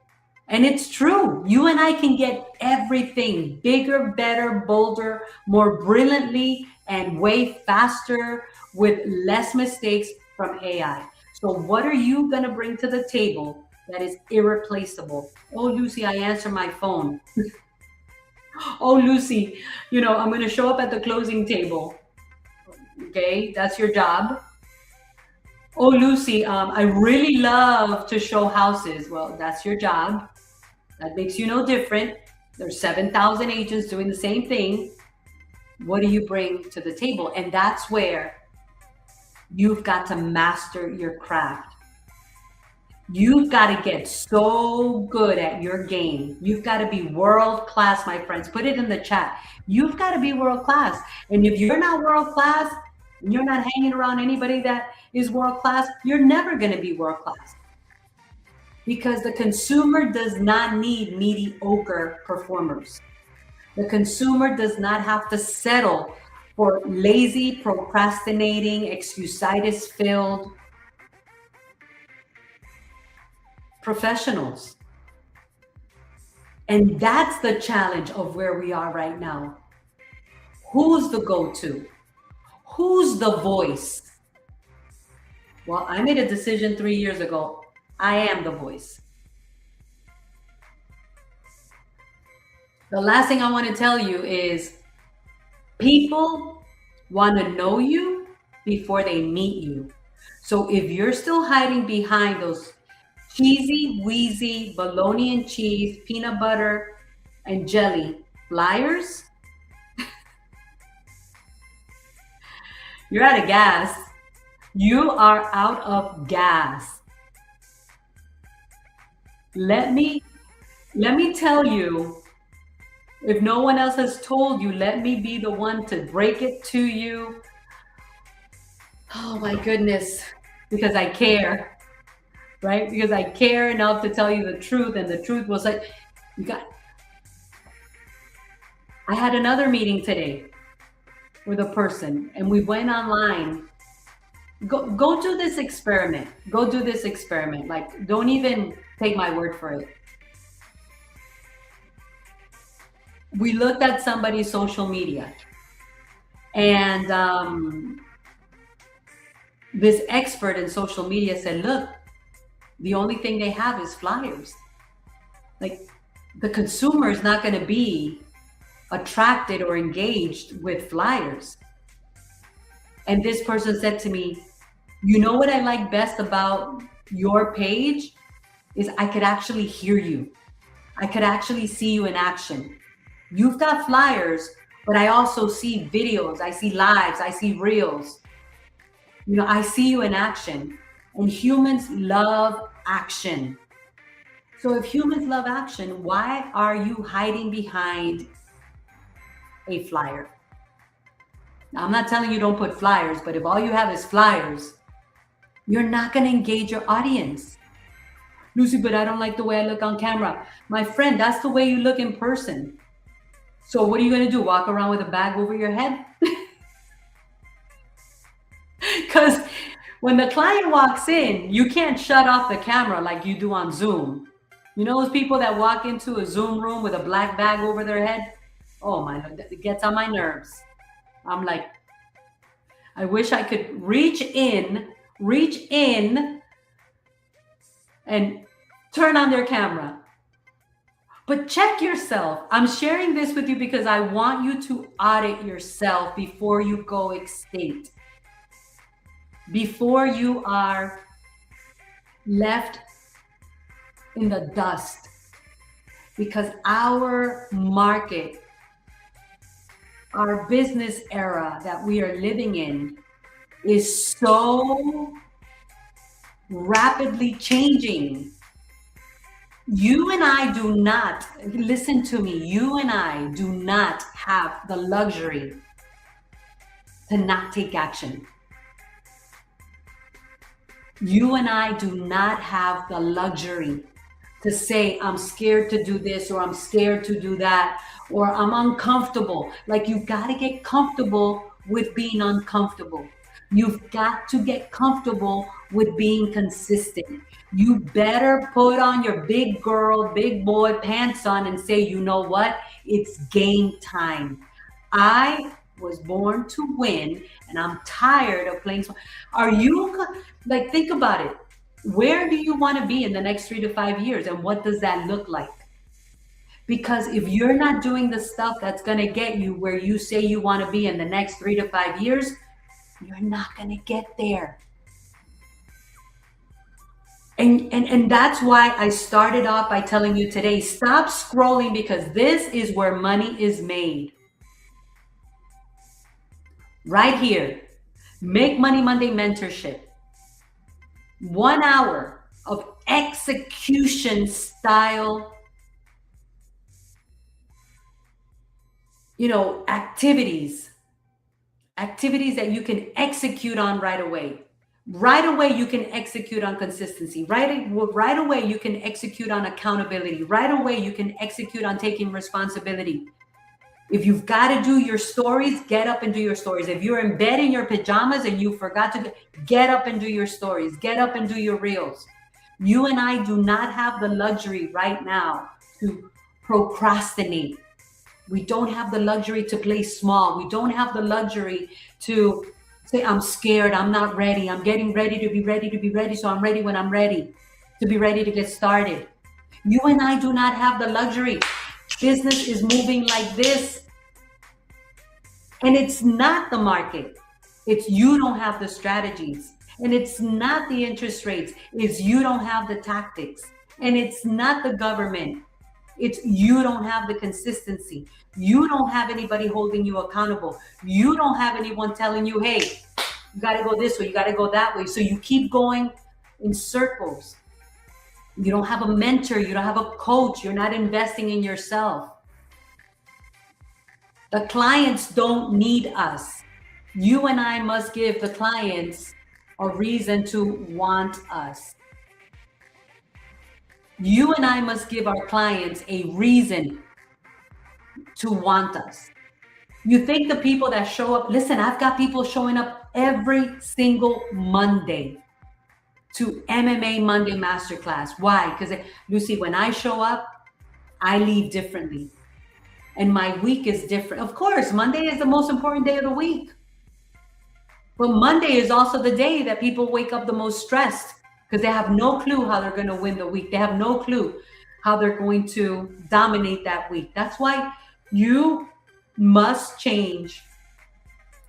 Speaker 1: And it's true. You and I can get everything bigger, better, bolder, more brilliantly, and way faster with less mistakes from AI. So what are you going to bring to the table that is irreplaceable? Oh, Lucy, I answer my phone. Oh, Lucy, I'm going to show up at the closing table. Okay, that's your job. Oh, Lucy, I really love to show houses. Well, that's your job. That makes you no different. There's 7,000 agents doing the same thing. What do you bring to the table? And that's where you've got to master your craft. You've got to get so good at your game. You've got to be world class, my friends. Put it in the chat. You've got to be world class. And if you're not world class, and you're not hanging around anybody that is world class, you're never going to be world class. Because the consumer does not need mediocre performers. The consumer does not have to settle for lazy, procrastinating, excusitis-filled professionals. And that's the challenge of where we are right now. Who's the go-to? Who's the voice? Well, I made a decision 3 years ago. I am the voice. The last thing I want to tell you is people want to know you before they meet you. So if you're still hiding behind those cheesy, wheezy, bologna and cheese, peanut butter and jelly flyers, you're out of gas. You are out of gas. Let me tell you, if no one else has told you, let me be the one to break it to you. Oh my goodness, because I care, right? Because I care enough to tell you the truth. And the truth was like, I had another meeting today with a person and we went online. Go do this experiment. Go do this experiment. Like, don't even take my word for it. We looked at somebody's social media, and this expert in social media said, look, the only thing they have is flyers. Like, the consumer is not going to be attracted or engaged with flyers. And this person said to me, you know what I like best about your page is I could actually hear you. I could actually see you in action. You've got flyers, but I also see videos. I see lives. I see reels. You know, I see you in action. And humans love action. So if humans love action, why are you hiding behind a flyer? Now, I'm not telling you don't put flyers, but if all you have is flyers, you're not going to engage your audience. Lucy, but I don't like the way I look on camera. My friend, that's the way you look in person. So what are you going to do? Walk around with a bag over your head? Because when the client walks in, you can't shut off the camera like you do on Zoom. You know those people that walk into a Zoom room with a black bag over their head? Oh my, it gets on my nerves. I'm like, I wish I could reach in and turn on their camera. But check yourself. I'm sharing this with you because I want you to audit yourself before you go extinct, before you are left in the dust. Because our market, our business era that we are living in is so rapidly changing. You and I do not, listen to me, you and I do not have the luxury to not take action. You and I do not have the luxury to say, I'm scared to do this, or I'm scared to do that, or I'm uncomfortable. Like, you got to get comfortable with being uncomfortable. You've got to get comfortable with being consistent. You better put on your big girl, big boy pants on and say, you know what? It's game time. I was born to win, and I'm tired of playing. Are you, like, think about it. Where do you want to be in the next 3 to 5 years? And what does that look like? Because if you're not doing the stuff that's going to get you where you say you want to be in the next 3 to 5 years, you're not going to get there. And that's why I started off by telling you today, stop scrolling, because this is where money is made. Right here. Make Money Monday Mentorship. 1 hour of execution style, activities that you can execute on right away. Right away, you can execute on consistency. Right away, you can execute on accountability. Right away, you can execute on taking responsibility. If you've got to do your stories, get up and do your stories. If you're in bed in your pajamas and you forgot to get up and do your stories, get up and do your reels. You and I do not have the luxury right now to procrastinate. We don't have the luxury to play small. We don't have the luxury to say, I'm scared, I'm not ready, I'm getting ready to be ready, so I'm ready when I'm ready, to be ready to get started. You and I do not have the luxury. Business is moving like this. And it's not the market. It's you don't have the strategies. And it's not the interest rates. It's you don't have the tactics. And it's not the government. It's you don't have the consistency. You don't have anybody holding you accountable. You don't have anyone telling you, hey, you got to go this way, you got to go that way. So you keep going in circles. You don't have a mentor. You don't have a coach. You're not investing in yourself. The clients don't need us. You and I must give the clients a reason to want us. You and I must give our clients a reason to want us. You think the people that show up, listen, I've got people showing up every single Monday to MMA Monday Masterclass. Why? Because, Lucy, when I show up, I leave differently. and my week is different. Of course, Monday is the most important day of the week. But Monday is also the day that people wake up the most stressed because they have no clue how they're going to win the week. They have no clue how they're going to dominate that week. That's why you must change.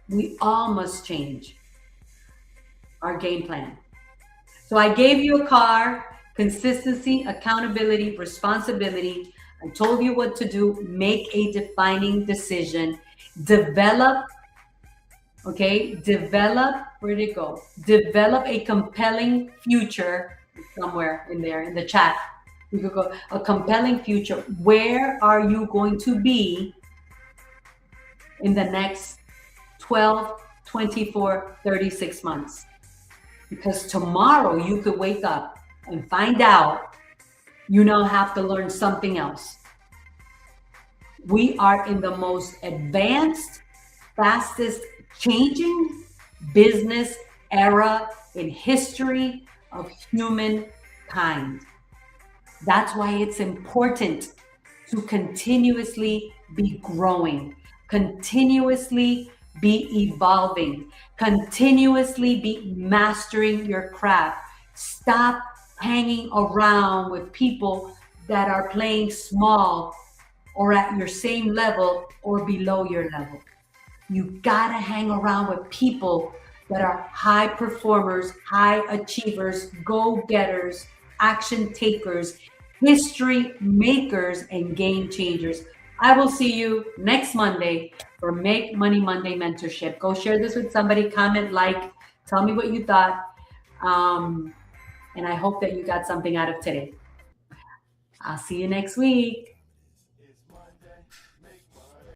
Speaker 1: We all must change our game plan. So I gave you a car: consistency, accountability, responsibility. I told you what to do. Make a defining decision. Develop, okay? Develop, where did it go? Develop a compelling future. Somewhere in there in the chat. You could go, a compelling future. Where are you going to be in the next 12, 24, 36 months? Because tomorrow you could wake up and find out you now have to learn something else. We are in the most advanced, fastest changing business era in history of humankind. That's why it's important to continuously be growing, continuously be evolving, continuously be mastering your craft. Stop hanging around with people that are playing small or at your same level or below your level. You gotta hang around with people that are high performers, high achievers, go-getters, action takers, history makers, and game changers. I will see you next Monday for Make Money Monday Mentorship. Go share this with somebody, comment, like, tell me what you thought. And I hope that you got something out of today. I'll see you next week.